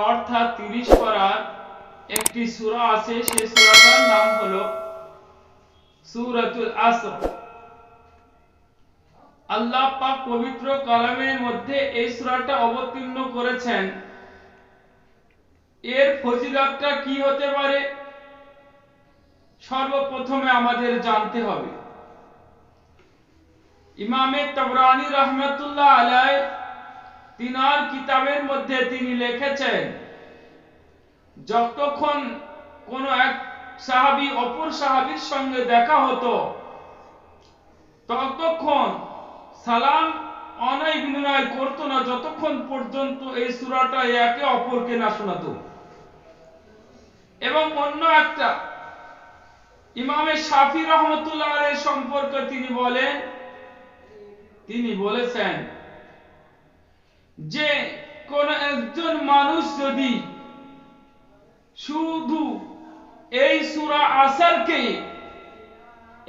অর্থাৎ 30 পারার একটি সূরা আছে, সেই সূরাটার নাম হলো সূরাতুল আসর। আল্লাহ পাক পবিত্র কালামের মধ্যে এই সূরাটা অবতীর্ণ করেছেন। এর ফজিলতটা কি হতে পারে সর্বপ্রথমে আমাদের জানতে হবে। ইমামে তাবরানী রাহমাতুল্লাহ আলাইহি তিনার কিতাবের মধ্যে তিনি লিখেছেন, যতক্ষণ কোন এক সাহাবী অপর সাহাবীর সঙ্গে দেখা হতো ততক্ষণ সালাম অনয় বিনয় করতো না, যতক্ষণ পর্যন্ত এই সূরাটা একে অপরকে না শোনাতো। এবং অন্য একটা ইমামে শাফি রহমতুল্লাহ আলাইহি সম্পর্কে তিনি বলেছেন যে কোন একজন মানুষ যদি শুধু এই সূরা আসরকে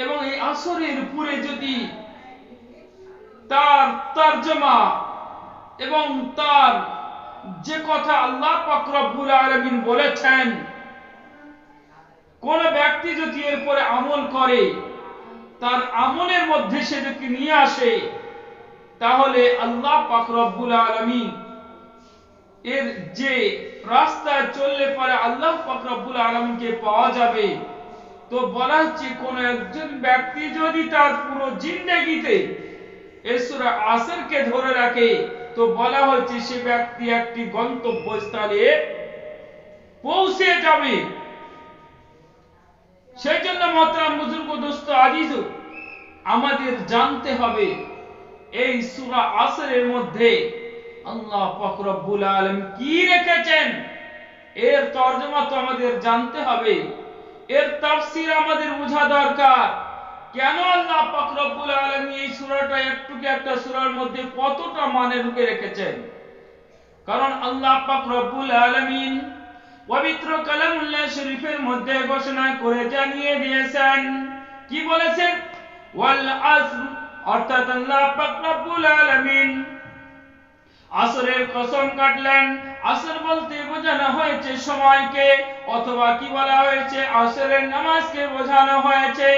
এবং এই আসরের উপরে যদি তার তরজমা এবং তার যে কথা আল্লাহ পাক রব্বুল আলামিন বলেছেন, কোন ব্যক্তি যদি এর পরে আমল করে, তার আমলের মধ্যে সে যদি নিয়ে আসে, তাহলে আল্লাহ পাক রব্বুল আলামিন এর যে রাস্তায় চললে পরে আল্লাহ পাক রব্বুল আলামিনকে পাওয়া যাবে। তো বলা হচ্ছে কোন একজন ব্যক্তি যদি তার পুরো জিন্দেগিতে এই সূরা আসরকে ধরে রাখে, তো বলা হচ্ছে সে ব্যক্তি একটি গন্তব্যস্থলে পৌঁছে যাবে। সেই জন্য মোহতারাম বুজুর্গ দোস্ত আজিজ, আমাদের জানতে হবে এই সূরা আসরের মধ্যে আল্লাহ পাক রব্বুল আলামিন কি রেখেছেন। এর তরজমা তো আমাদের জানতে হবে, এর তাফসীর আমাদের বোঝা দরকার। কেন আল্লাহ পাক রব্বুল আলামিন এই সূরাটা একটা সূরার মধ্যে কতটা মানে ঢুকে রেখেছেন। কারণ আল্লাহ পাক রব্বুল আলামিন পবিত্র কালামুল্লাহ শরীফের মধ্যে ঘোষণা করে জানিয়ে দিয়েছেন, কি বলেছেন? ওয়াল আসর, অর্থাৎ আল্লাহ পাক রব্বুল আলামিন আসরের কসম কাটলেন। আসর বলতে বোঝানো হয়েছে সময়কে, অথবা কি বলা হয়েছে, আসরের নামাজকে বোঝানো হয়েছে।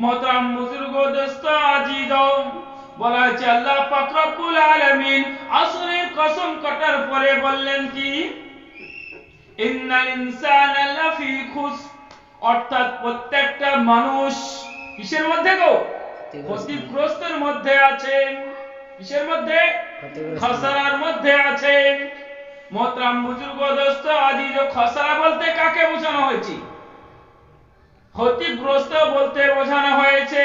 মোহতারাম বুজুর্গ দোস্ত আজিজ, বলা হয়েছে আল্লাহ পাক রব্বুল আলামিন আসরের কসম কাটার পরে বললেন কি? ইন্নাল ইনসানা লাফি খুসর, অর্থাৎ প্রত্যেকটা মানুষ কিসের মধ্যে গো? ক্ষতিগ্রস্তের মধ্যে আছে। কিসের মধ্যে? খসরার মধ্যে আছে। মোহতারাম বুজুর্গ দোস্ত আজিজ, খসরা বলতে কাকে বোঝানো হয়েছে? ক্ষতিগ্রস্ত বলতে বোঝানো হয়েছে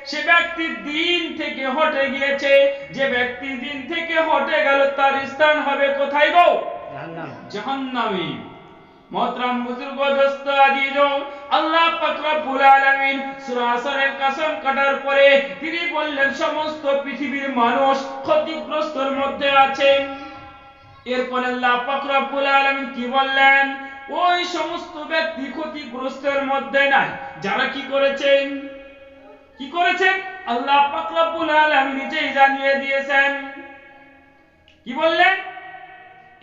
সে ব্যক্তি দিন থেকে হটে গিয়েছে। যে ব্যক্তি দিন থেকে হটে গেল তার স্থান হবে কোথায় গো? জাহান্নাম, জাহান্নামে। মোহতারাম বুজুর্গ দোস্ত আজিজ, আল্লাহ পাক রব্বুল আলামিন সূরা আসরের কসম কাটার পরে তিনি বললেন সমস্ত পৃথিবীর মানুষ ক্ষতিগ্রস্তের মধ্যে আছে। এরপর আল্লাহ পাক রব্বুল আলামিন কি বললেন? ওই সমস্ত ব্যক্তি ক্ষতিগ্রস্তের মধ্যে নাই যারা কি করেছেন? কি করেছেন? আল্লাহ পাক রব্বুল আলামিন নিজেই জানিয়ে দিয়েছেন। কি বললেন?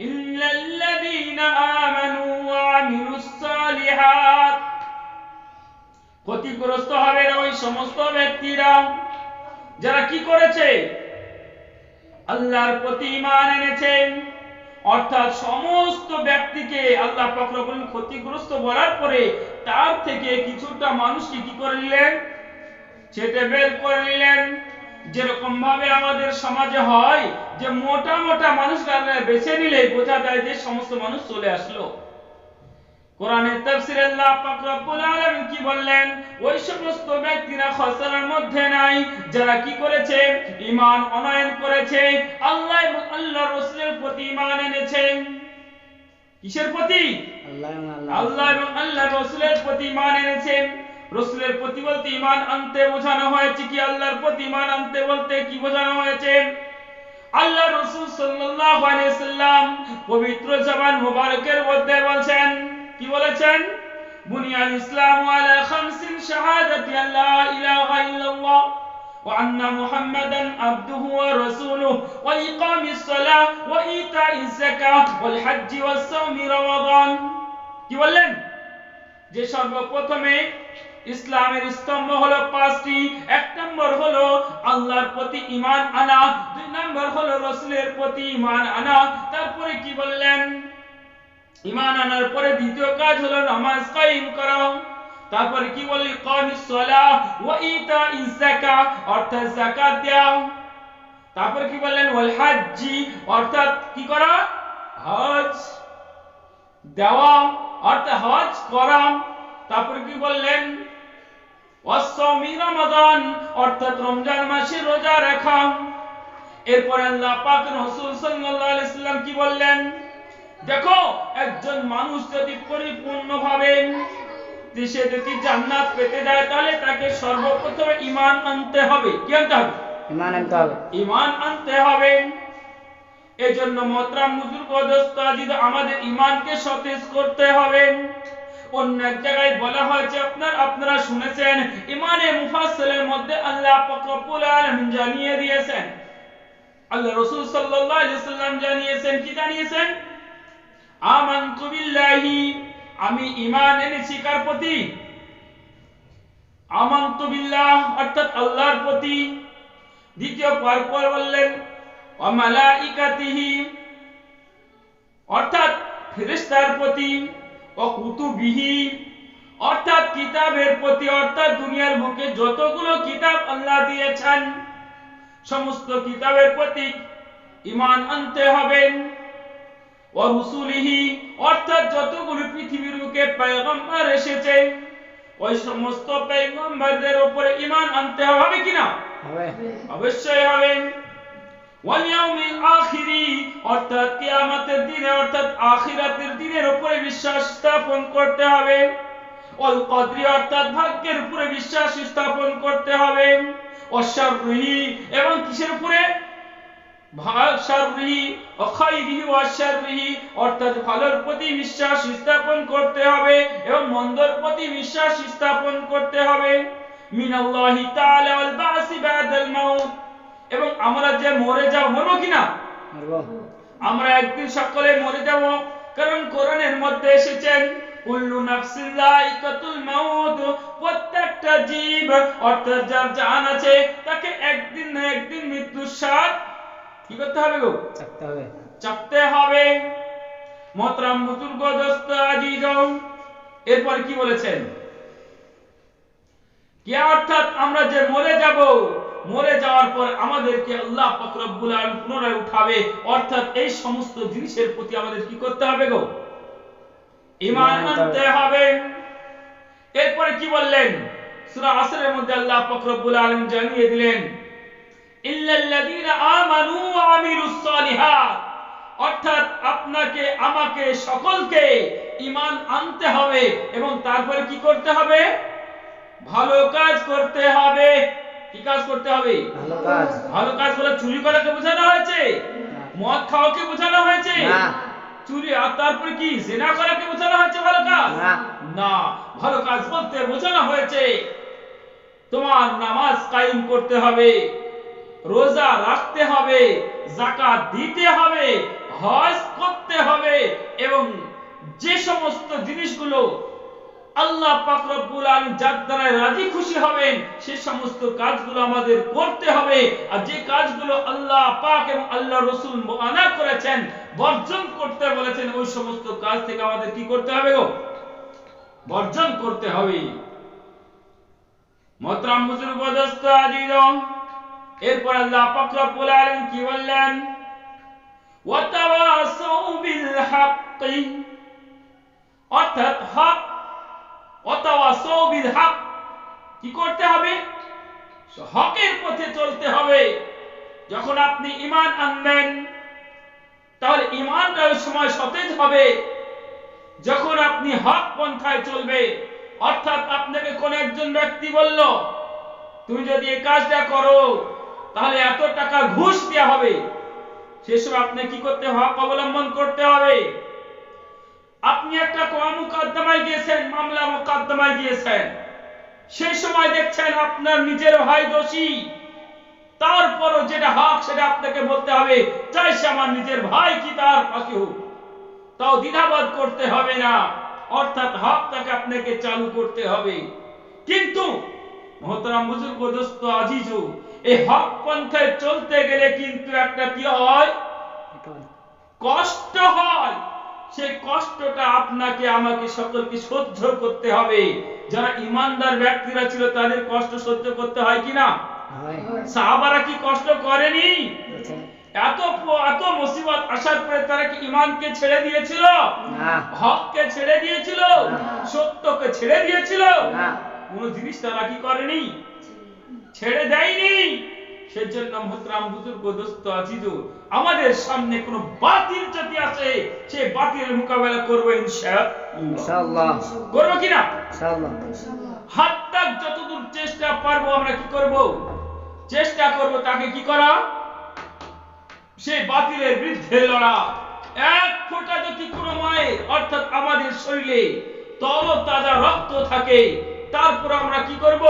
ইল্লাল্লাযীনা আমানু ওয়া আমিলুস সালিহাত, ক্ষতিগ্রস্ত হবে ওই সমস্ত ব্যক্তিরা যারা কি করেছে? আল্লাহর প্রতি ঈমান এনেছে। অর্থাৎ সমস্ত ব্যক্তিকে আল্লাহ পাক রব্বুল আলামিন ক্ষতিগ্রস্ত বলার পরে তার থেকে কিছুটা মানুষকে কি করে নিলেন? ছেটে বের করে নিলেন। যেরকম ভাবে আমাদের সমাজে হয় যে মোটা মোটা মানুষরা বেছে নিলে বোঝা যায় যে সমস্ত মানুষ চলে আসলো। কোরআনের তাফসীরে আল্লাহ পাক রব্বুল আলামিন কি বললেন? ওই সমস্ত ব্যক্তিরা খসরার মধ্যে নাই যারা কি করেছে? ঈমান অনয়ন করেছে, আল্লাহ এবং আল্লাহর রাসূলের প্রতি ঈমান এনেছে। কিসের প্রতি? আল্লাহ এবং আল্লাহর রাসূলের প্রতি ঈমান এনেছে। রাসূলের প্রতি বলতে ঈমান আনতে বোঝানো হয়েছে কি? আল্লাহর প্রতি ঈমান আনতে বলতে কি বোঝানো হয়েছে? আল্লাহ রাসূল সাল্লাল্লাহু আলাইহি সাল্লাম পবিত্র জবান মুবারকের মধ্যে বলেন, কি বলেছেন? বুনিয়াল ইসলামু আলা খামসিন শাহাদাতি আল্লা ইলাহা ইল্লাল্লাহ وأن محمدا عبده ورسوله وإقام الصلاة وإيتاء الزكاة والحج والصوم رمضان কি বললেন যে সর্বপ্রথমে ইসলামের স্তম্ভ হলো পাঁচটি। এক নম্বর হলো আল্লাহর প্রতি ঈমান আনা, দুই নম্বর হলো রাসূলের প্রতি ঈমান আনা। তারপরে কি বললেন? ঈমান আনার পরে দ্বিতীয় কাজ হলো নামাজ কায়েম করা। তারপরে কি বললেন? ইকামিস সালাহ ওয়া ইতাইজ যাকাত, অর্থাৎ যাকাত দেওয়া। তারপরে কি বললেন? ওয়াল হাজ্জি, অর্থাৎ কি করা? হজ দেওয়া, অর্থাৎ হজ করা। তারপরে কি বললেন? ওয়াসসাওমি রমাদান, অর্থাৎ রমজান মাসে রোজা রাখা। এরপর আল্লাহ পাক রাসূল সাল্লাল্লাহু আলাইহি ওয়াসাল্লাম কি বললেন? দেখো, একজন মানুষ যদি পরিপূর্ণভাবে সে যদি জান্নাত পেতে যায় তাহলে তাকে সর্বপ্রথমে ঈমান আনতে হবে। কি আনতে হবে? ঈমান আনতে হবে। ঈমান আনতে হবে। এজন্য মোহতারাম বুজুর্গ ও দোস্ত আজিজ, আমাদের ঈমানকে সতেজ করতে হবে। অন্য এক জায়গায় বলা হয়েছে, আপনারা শুনেছেন, ঈমানে মুফাসসালের মধ্যে আল্লাহ পাক রব্বুল আলামিন জানিয়ে দিয়েছেন, আল্লাহ রাসূল সাল্লাল্লাহু আলাইহি ওয়াসাল্লাম জানিয়েছেন, কি জানিয়েছেন? আমানতু বিল্লাহি, আমি ঈমান এনেছি কার প্রতি? আমানতু বিল্লাহ, অর্থাৎ আল্লাহর প্রতি। দ্বিতীয় পর বললেন ওয়া মালাইকাতিহি, অর্থাৎ ফেরেশতার প্রতি। ও কুতুবিহি, অর্থাৎ কিতাবের প্রতি, অর্থাৎ দুনিয়ার বুকে যতগুলো কিতাব আল্লাহ দিয়েছেন সমস্ত কিতাবের প্রতি ঈমান আনতে হবে। ও রুসুলিহি, অর্থাৎ যতগুলো পৃথিবীর বুকে পয়গম্বর এসেছে ওই সমস্ত পয়গম্বরদের উপরে ঈমান আনতে হবে কিনা? হবে, অবশ্যই হবে। ওয়াল ইয়াউমিল আখিরি, অর্থাৎ কিয়ামতের দিনে, অর্থাৎ আখিরাতের দিনের উপরে বিশ্বাস স্থাপন করতে হবে। ওয়াল কদরি, অর্থাৎ ভাগ্যের উপরে বিশ্বাস স্থাপন করতে হবে। ওয়াশাররিহি, এবং কিসের উপরে? শাররিহি ওয়া খায়রিহি ওয়া শাররিহি, অর্থাৎ ভালোর প্রতি বিশ্বাস স্থাপন করতে হবে এবং মন্দর প্রতি বিশ্বাস স্থাপন করতে হবে। মিনাল্লাহি তাআলা ওয়াল বা'সি বা'দাল মাউত, এবং আমরা যে মরে যাব, মরবো কিনা? মরবো। আমরা একদিন সকলে মরে যাব, কারণ কোরআনের মধ্যে এসেছেন কুল্লু নাফসিন যায়িকাতুল মাউত, প্রত্যেকটা জীব, অর্থাৎ যার জান আছে, তাকে একদিন না একদিন মৃত্যুর স্বাদ কি করতে হবে গো? চাকতে হবে, চাকতে হবে। মোহতারাম বুজুর্গ দোস্ত আজিজ, এরপর কি বলেছেন? কি অর্থাৎ আমরা যে মরে যাব, মরে যাওয়ার পর আমাদেরকে আল্লাহ পাক রব্বুল আলামিন পুনরায় উঠাবে, অর্থাৎ এই সমস্ত জিনিসের প্রতি আমাদের কি করতে হবে গো? ঈমান আনতে হবে। এরপরে কি বললেন? সূরা আসরের মধ্যে আল্লাহ পাক রব্বুল আলামিন জানিয়ে দিলেন, ইল্লাল্লাযীনা আমানু ওয়া আমিলুস সালিহাত, অর্থাৎ আপনাকে আমাকে সকলকে ঈমান আনতে হবে এবং তারপরে কি করতে হবে? ভালো কাজ করতে হবে। কি কাজ করতে হবে? ভালো কাজ। ভালো কাজ বলে চুরি করাকে বোঝানো হয়েছে? মদ খাওয়াকে বোঝানো হয়েছে? না। চুরি আর তারপরে কি জিনা করাকে বোঝানো হয়েছে ভালো কাজ? না। না, ভালো কাজ বলতে বোঝানো হয়েছে তোমার নামাজ কায়েম করতে হবে, রোজা রাখতে হবে, যাকাত দিতে হবে, হজ করতে হবে, এবং যে সমস্ত জিনিসগুলো আল্লাহ পাক রব্বুল আলামিন যার দ্বারা রাজি খুশি হবেন সেই সমস্ত কাজগুলো আমাদের করতে হবে। আর যে কাজগুলো আল্লাহ পাক এবং আল্লাহ রাসূল মানা করেছেন, বর্জন করতে বলেছেন, ওই সমস্ত কাজ থেকে আমাদের কি করতে হবে গো? বর্জন করতে হবে। মোহতারাম বুজুর্গ দোস্ত আজিজ, এরপর আল্লাহ পাক রব্বুল আলামিন কি বললেন? ওয়া তাওয়াসাউ বিল হাক্কি, অর্থাৎ হক, ওয়া তাওয়াসাউ বিল হক, কি করতে হবে? হকের পথে চলতে হবে। যখন আপনি ঈমান আনবেন তাহলে ঈমানটা ওই সময় সতেজ হবে যখন আপনি হক পন্থায় চলবে। অর্থাৎ আপনাকে কোন একজন ব্যক্তি বলল, তুমি যদি এই কাজটা করো তাহলে এত টাকা ঘুষ দেওয়া হবে, সেসব আপনি কি করতে হবে? হক অবলম্বন করতে হবে। আপনি একটা মোকদ্দমায় গিয়েছেন, মামলা মোকদ্দমায় গিয়েছেন, সেই সময় দেখছেন আপনার নিজের ভাই দোষী, তারপরও যেটা হক সেটা আপনাকে বলতে হবে, চাই সে আমার নিজের ভাই কি তার পাখি হোক, তাও দ্বিধাবোধ করতে হবে না, অর্থাৎ হকটাকে আপনাকে চালু করতে হবে। কিন্তু মোহতারাম বুজুর্গ দোস্ত আজিজু, এই হক পন্থায় চলতে গেলে কিন্তু একটা কি হয়, কষ্ট হয়। সেই কষ্টটা আপনাকে আমাকে সকলকে সহ্য করতে হবে। যারা ইমানদার ব্যক্তিরা ছিল তাদের কষ্ট সহ্য করতে হয় কিনা? সাহাবারা কি কষ্ট করেনি? এত এত মুসিবত আসার পরে তারা কি ঈমানকে ছেড়ে দিয়েছিল? না। হককে ছেড়ে দিয়েছিল? না। সত্যকে ছেড়ে দিয়েছিল? না। কোন জিনিস তারা কি করেনি? ছেড়ে দেয়নি। সেজন্য মুহতারাম বুজুর্গ দোস্ত আজিজু, আমাদের সামনে কোন বাতিল যদি আসে, সেই বাতিলের মোকাবেলা করব ইনশাআল্লাহ। করব কিনা? ইনশাআল্লাহ। হাত্তা যতদূর চেষ্টা পারবো আমরা কি করব? চেষ্টা করব তাকে কি করা? সেই বাতিলের বিরুদ্ধে লড়া। এক ফোঁটা যদি কোনো মায়ের অর্থাৎ আমাদের শরীরে তরতাজা রক্ত থাকে, তারপর আমরা কি করব?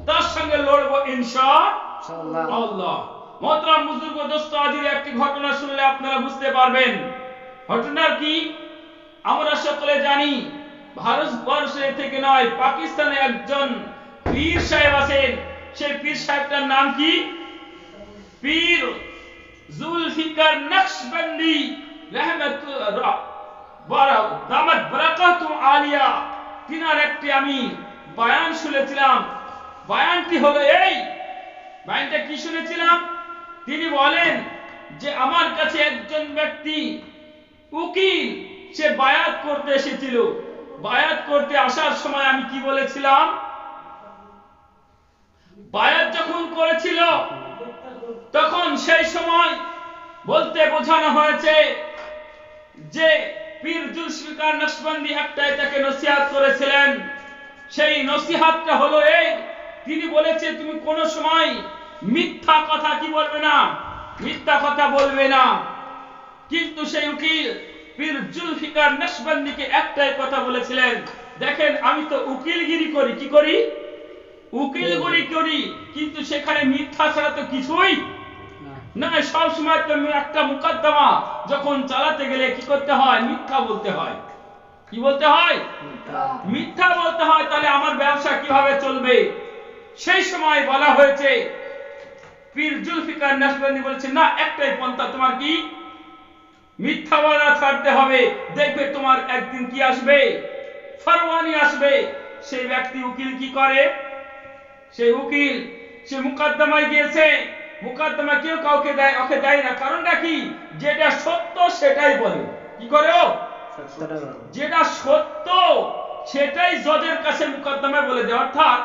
তার সঙ্গে লড়বো ইনশাআল্লাহ। মোহতারাম বুজুর্গ দোস্ত আজির একটি ঘটনা শুনলে আপনারা বুঝতে পারবেন। ঘটনা কি? আমরা সকলে জানি ভারতবর্ষে থেকে নয়, পাকিস্তানে একজন পীর সাহেব আছেন। সেই পীর সাহেবটার নাম কি? পীর জুলফিকার নকশবন্দি রাহমাতুল্লাহ দামাত বারাকাতুহু আলিয়া। তিনার একটি আমি বয়ান শুনেছিলাম। বয়ানটি হলো এই, বয়ানটা কি শুনেছিলাম? তিনি বলেন যে আমার কাছে একজন ব্যক্তি উকিল, সে বায়াত করতে এসেছিল। বায়াত করতে আসার সময় আমি কি বলেছিলাম? বায়াত যখন করেছিল তখন সেই সময় বলতে বোঝানো হয়েছে যে পীর জুলফিকার নকশবন্দি একটাই তাকে নসিহত করেছিলেন। সেই নসিহতটা হলো এই, তিনি বলেছে তুমি কোন সময় মিথ্যা কথা কি বলবে না, মিথ্যা কথা বলবে না। কিন্তু সেই উকিল পীর জুলফিকার নকশবন্দিকে একটাই কথা বলেছিলেন, দেখেন আমি তো উকিলগিরি করি, কি করি? উকিলগিরি করি, কিন্তু সেখানে মিথ্যা ছাড়া তো কিছুই না। সব সময় তো একটা মুকদ্দমা যখন চালাতে গেলে কি করতে হয়? মিথ্যা বলতে হয়। কি বলতে হয়? মিথ্যা বলতে হয়। তাহলে আমার ব্যবসা কিভাবে চলবে? সেই সময় বলা হয়েছে, পীর জুলফিকার নকশবন্দি বলেছেন না, একটাই পন্থা, তোমার কি? মিথ্যা বলা ছাড়তে হবে। দেখবে তোমার একদিন কি আসবে? ফরমানি আসবে। সেই ব্যক্তি উকিল কি করে? সেই উকিল সে মুকদ্দমায় গিয়েছে, মুকদ্দমা কেউ কাউকে দেয়, ওকে দেয় না। কারণটা কি? যেটা সত্য সেটাই বলে। কি করে ও? যেটা সত্য সেটাই জজের কাছে মুকদ্দমায় বলে দেয়। অর্থাৎ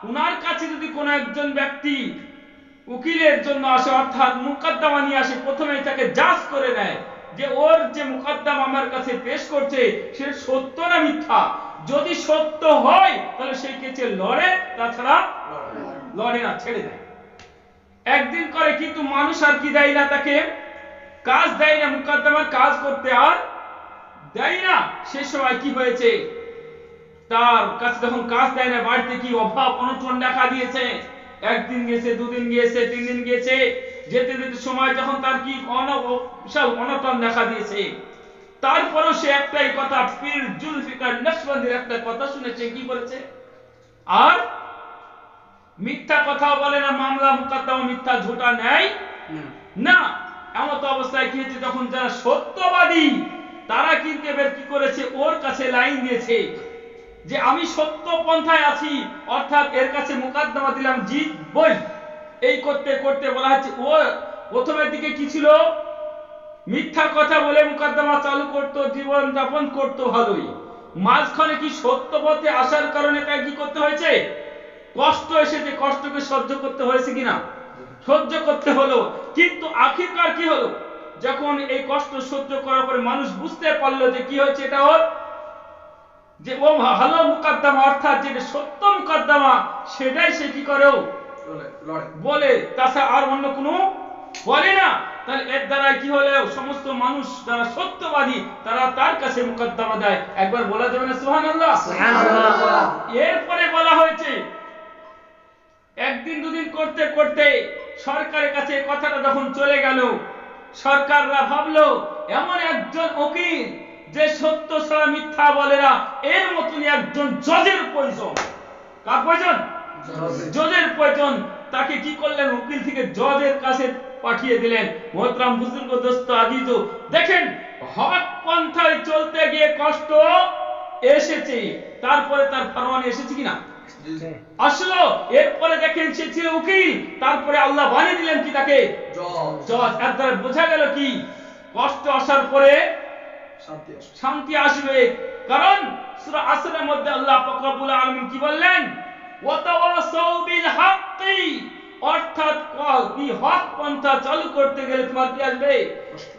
উনার কাছে যদি কোনো একজন ব্যক্তি উকিলের জন্য আসে, অর্থাৎ মুকদ্দমা নিয়ে আসে, প্রথমে তাকে জাজ করে নেয় যে ওর যে মুকদ্দমা আমার কাছে পেশ করছে সে সত্য না মিথ্যা। যদি সত্য হয় তাহলে সেই কেসে লড়ে, তাছাড়া লড়ে না, ছেড়ে দেয়। একদিন করে, কিন্তু মানুষ আর কি দেয় না, তাকে কাজ দেয় না, মুকদ্দমার কাজ করতে আর দেয় না। সে সময় কি হয়েছে, তার কাছে যখন কাজ দেয় না, বাড়িতে কি অভাব অনটন দেখা দিয়েছে। একদিন গেছে, দুদিন গিয়েছে, 3 দিন গিয়েছে, যেতে যেতে সময় যখন তার কি বিশাল অনটন দেখা দিয়েছে। তারপরও সে একটাই কথা, পীর জুলফিকার নকশবন্দির একটা কথা শুনেছে, কি বলেছে? আর মিথ্যা কথা বলে না, মামলা মুকদ্দমা মিথ্যা ঝুটা নেয় না। এমন অবস্থায় কি হয়েছে, যখন যারা সত্যবাদী তারা কিন্তু এবার কি করেছে, ওর কাছে লাইন দিয়েছে যে আমি সত্য পন্থায় আছি, অর্থাৎ এর কাছে মুকদ্দমা দিলাম, জিত বই। এই করতে করতে বলা হচ্ছে ও প্রথমের দিকে কি ছিল, মিথ্যা কথা বলে মুকদ্দমা চালু করতো, জীবন যাপন করতো ভালোই। মাঝখানে কি সত্য পথে আসার কারণে তাকে কি করতে হয়েছে? কষ্ট এসেছে, কষ্টকে সহ্য করতে হয়েছে কিনা? সহ্য করতে হলো। কিন্তু আখিরকার কি হলো, যখন এই কষ্ট সহ্য করার পরে মানুষ বুঝতে পারলো যে কি হয়েছে, এটা ওর যে ও ভালো মুকদ্দমা, অর্থাৎ যেটা সত্য মুকদ্দমা সেটাই সে কি করে বলে, তাছাড়া আর অন্য কোনো বলে না। তাহলে এর দ্বারা কি হলো, সমস্ত মানুষ যারা সত্যবাদী তারা তার কাছে মুকদ্দমা দেয়। একবার বলা যাবে না সুবহানাল্লাহ? সুবহানাল্লাহ। এরপরে বলা হয়েছে একদিন দুদিন করতে করতে সরকারের কাছে এই কথাটা যখন চলে গেল, সরকাররা ভাবলো এমন একজন উকিল যে সত্য ছাড়া মিথ্যা বলে না, এর মতনই একজন জজের প্রয়োজন। কার প্রয়োজন? জজের প্রয়োজন। তাকে কি করলেন? উকিল থেকে জজের কাছে পাঠিয়ে দিলেন। মোহতারাম বুজুর্গ দোস্ত আজিজ, দেখেন হক পন্থায় চলতে গিয়ে কষ্ট এসেছে, তারপরে তার ফরমানে এসেছে কিনা? আসলো। এরপরে দেখেন সে ছিল উকিল, তারপরে আল্লাহ বানিয়ে দিলেন কি তাকে? জজ। এর দ্বারা বোঝা গেল কি কষ্ট আসার পরে শান্তি আসবে। কারণ সূরা আসরের মধ্যে আল্লাহ পাক রব্বুল আলামিন কি বললেন? ওয়াতাওয়াসাউ বিল হাক্কি, অর্থাৎ কি হক পন্থা চালু করতে গেলে তোমার কি আসবে?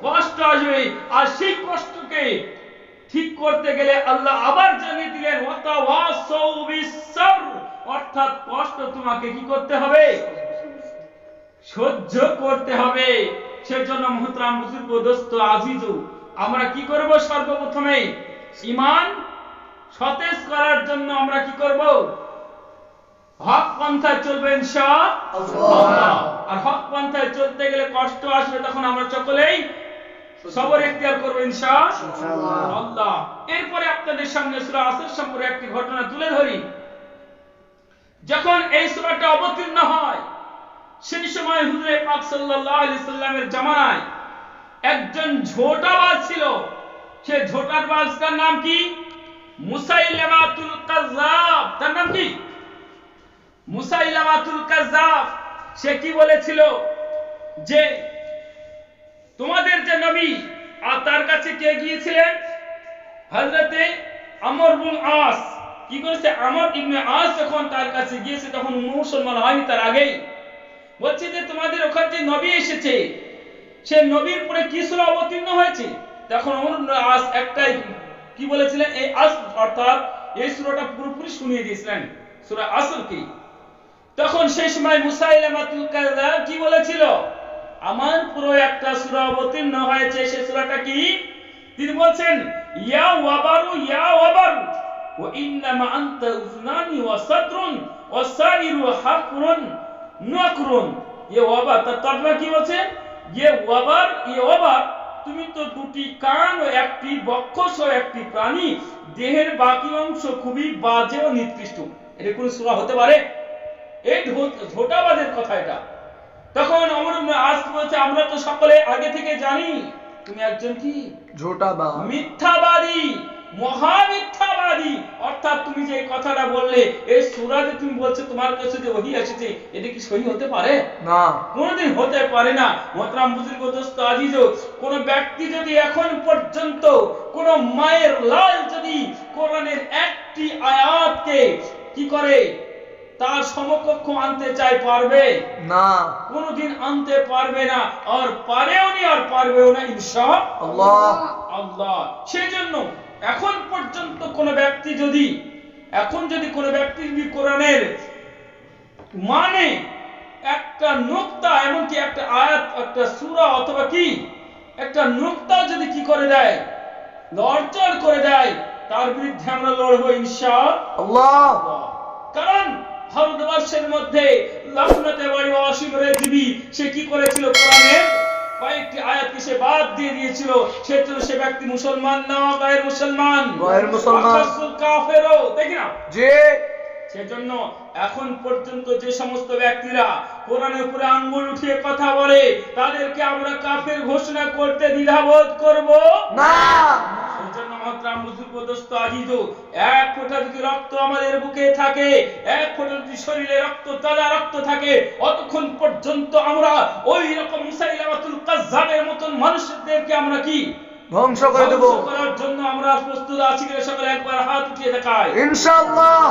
কষ্ট আসবে। আর সেই কষ্টকে ঠিক করতে গেলে আল্লাহ আবার জানিয়ে দিলেন ওয়াতাওয়াসাউ বিস সাবর, অর্থাৎ কষ্ট তোমাকে কি করতে হবে? সহ্য করতে হবে। সেজন্য মুহতারাম বুজুর্গ দোস্ত আজিজ, আমরা কি করব? সর্বপ্রথমে ঈমান সতেজ করার জন্য আমরা কি করব? হক পন্থায় চলবে ইনশাআল্লাহ। আর হক পন্থায় চলতে গেলে কষ্ট আসবে, তখন আমরা সকলেই সবর ইখতিয়ার করব ইনশাআল্লাহ। এরপরে আপনাদের সামনে সূরা আসর সম্পর্কে একটি ঘটনা তুলে ধরি। যখন এই সূরাটা অবতীর্ণ হয়, সেই সময় হুজুরে পাক সাল্লাল্লাহু আলাইহি সাল্লামের জামানায় একজন ঝোটাবাজ ছিল। সে ঝোটাবাজটার নাম কি? মুসাইলামাতুল কাযযাব। তার নাম কি? মুসাইলামাতুল কাযযাব। সে কি বলেছিল? যে তোমাদের যে নবী, আর তার কাছে কে গিয়েছিলেন? হযরতে আমর ইবনে আস। কি করেছে? আমর ইবনে আস যখন তার কাছে গিয়েছে, তখন মুসলমান হয়নি, তার আগেই বলছে যে তোমাদের ওখানে যে নবী এসেছে, সে নবীর পরে কি সূরা অবতীর্ণ হয়েছে? তখন আমর ইবনে আস একটাই কি বলেছিলেন? এই আস, অর্থাৎ এই সূরাটা পুরোপুরি শুনিয়ে দিয়েছিলেন, সূরা আসর কি। তখন সেই সময় মুসাইলামাতুল কাযযাব কি বলেছিল? আমার পুরো একটা সূরা অবতীর্ণ হয়েছে। সেই সূরাটা কি? তিনি বলছেন ইয়া ওয়াবারু ইয়া ওয়াবারু ওয়া ইন্নামা আনতা উযনানি ওয়া সাদরুন ওয়া সাইরু হাকরুন নাকরুন। ইয়া ওয়াবার, তার তর্জমা কি বলছে? ইয়া ওয়াবার, ইয়া ওয়াবার, তুমি তো দুটি কান ও একটি বক্ষ সহ একটি প্রাণী, দেহের বাকি অংশ খুবই বাজে ও নিকৃষ্ট। এটা কোন সূরা হতে পারে? এই ঝোটাবাজের কথা এটা। তখন আমর ইবনে আস বলছে আমরা তো সকলে আগে থেকে জানি তুমি একজন কি? ঝোটাবাজ, মিথ্যাবাদী, মহা মিথ্যাবাদী। অর্থাৎ তুমি যে কথাটা বললে, এই সূরাতে তুমি বলছো তোমার কাছে যে ওহী এসেছে, এটা কি সহি হতে পারে? না, কোনোদিন হতে পারে না। মুহতারাম বুজুর্গ দোস্ত আজিজ, কোন ব্যক্তি যদি এখন পর্যন্ত কোন মায়ের লাল যদি কোরআনের একটি আয়াতকে কি করে তার সমকক্ষ আনতে চাই, পারবে না, কোনদিন আনতে পারবে না। আর পারেওনি, আর পারবেও না ইনশাআল্লাহ। আল্লাহ সেজন্য এখন পর্যন্ত কোন ব্যক্তি যদি কোরআনের মানে একটা নুকতা, এমনকি একটা আয়াত, একটা সূরা অথবা কি একটা নুকতা যদি কি করে দেয়, লড়চড় করে দেয়, তার বিরুদ্ধে আমরা লড়বো ইনশাআল্লাহ। কারণ ভারতবর্ষের মধ্যে লাখনতে বাড়ি ওয়াসিম রেজভি সে কি করেছিল? কোরআনের কয়েকটি আয়াতকে সে বাদ দিয়ে দিয়েছিল। সেজন্য সে ব্যক্তি মুসলমান না, গায়ের মুসলমান, আসল কাফেরও, তাই না? জি। সেজন্য এখন পর্যন্ত যে সমস্ত ব্যক্তিরা কোরআনের উপরে আঙ্গুল উঠিয়ে কথা বলে, তাদেরকে আমরা কাফের ঘোষণা করতে দ্বিধাবোধ করব না। সেজন্য মুহতারাম বুজুর্গ দোস্ত আজিজ, এক ফোঁটা যদি রক্ত আমাদের বুকে থাকে, এক ফোঁটা যদি শরীরে রক্ত, তাজা রক্ত থাকে, অতক্ষণ পর্যন্ত আমরা ওই রকম মুসাইলামাতুল কাযযাবের মতন মানুষদেরকে আমরা কি ধ্বংস করে দেব। করার জন্য আমরা প্রস্তুত আছি কিনা সকলে একবার হাত উঠিয়ে দেখাই ইনশাআল্লাহ।